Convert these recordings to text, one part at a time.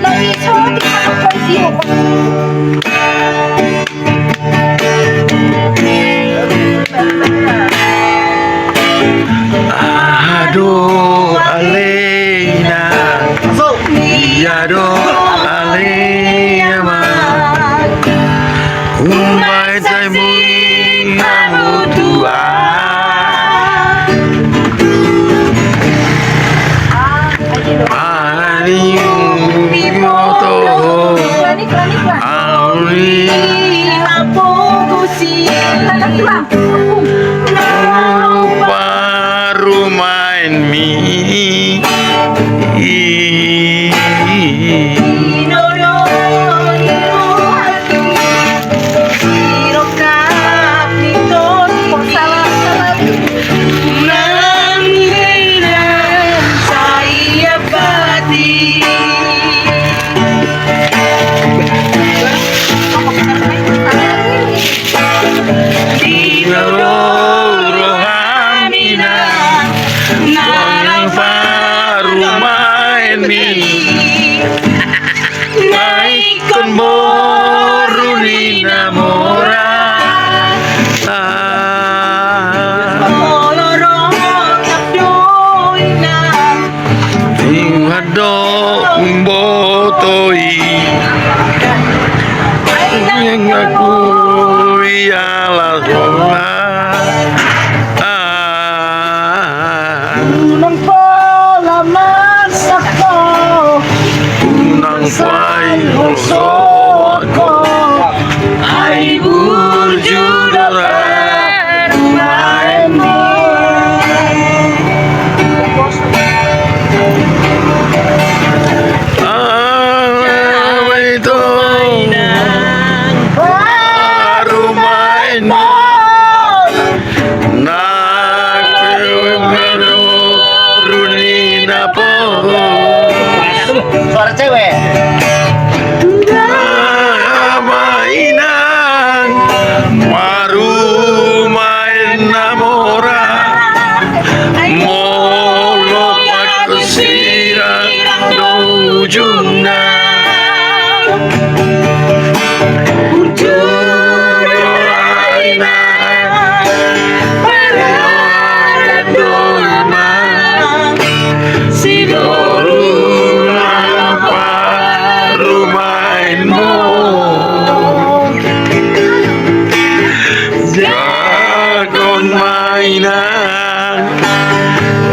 lagi shooting ako sa Zio. Aduh Alena Aduh Alena Umay say muli kamu dua Ani moto Auri Aku kusi baru main mie Naikkan boru ni namora Tinghadong botoi Yang aku ialah Unang palaman ako Unang fai roso ako Ay burjudara Ito baru main Runina po Suara cewek. mainan baru main namora molok aku sirang dojuna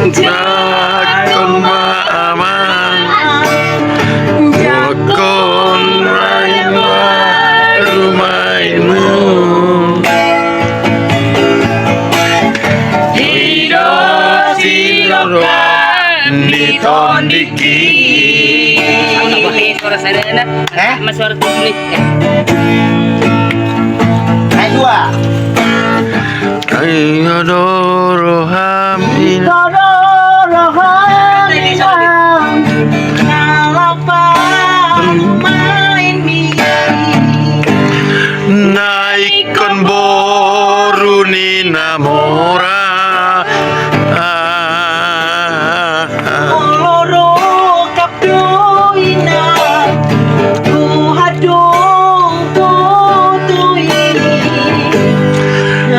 Jakon maaman Jakon main baru mainmu Hidup silokan ditondiki Aku tak pakai suara sadana. Sama suara tulis. Naik dua. Kayo doroham ina Naikkan boru ni namora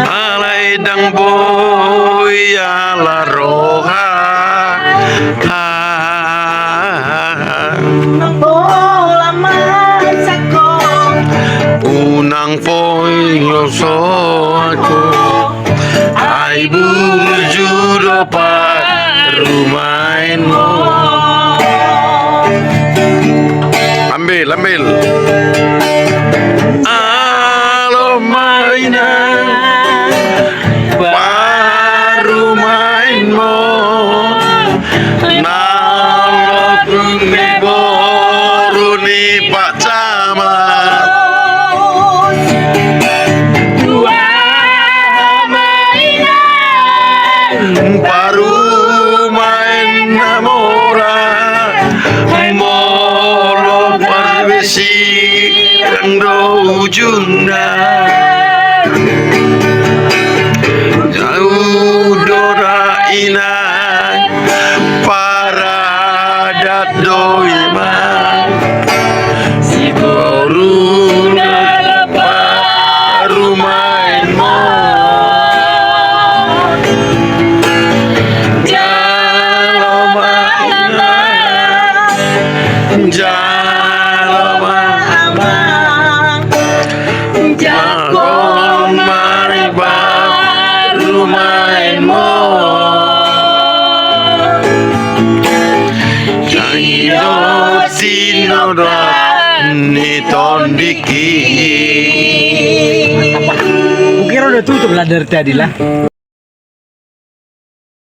Alay dang boy ala roha Unang poy loso aku Ay burjudo pa rumainmu Ambil Alo mainan baru mainmu Nalok ni boru ni Pak Camat Dua doi man si baru baru main mo jalo mainan jalo mainan jago mari baru main mo Iyo sinodra ni tondiki. Kukira udah tutup lah dari tadi lah.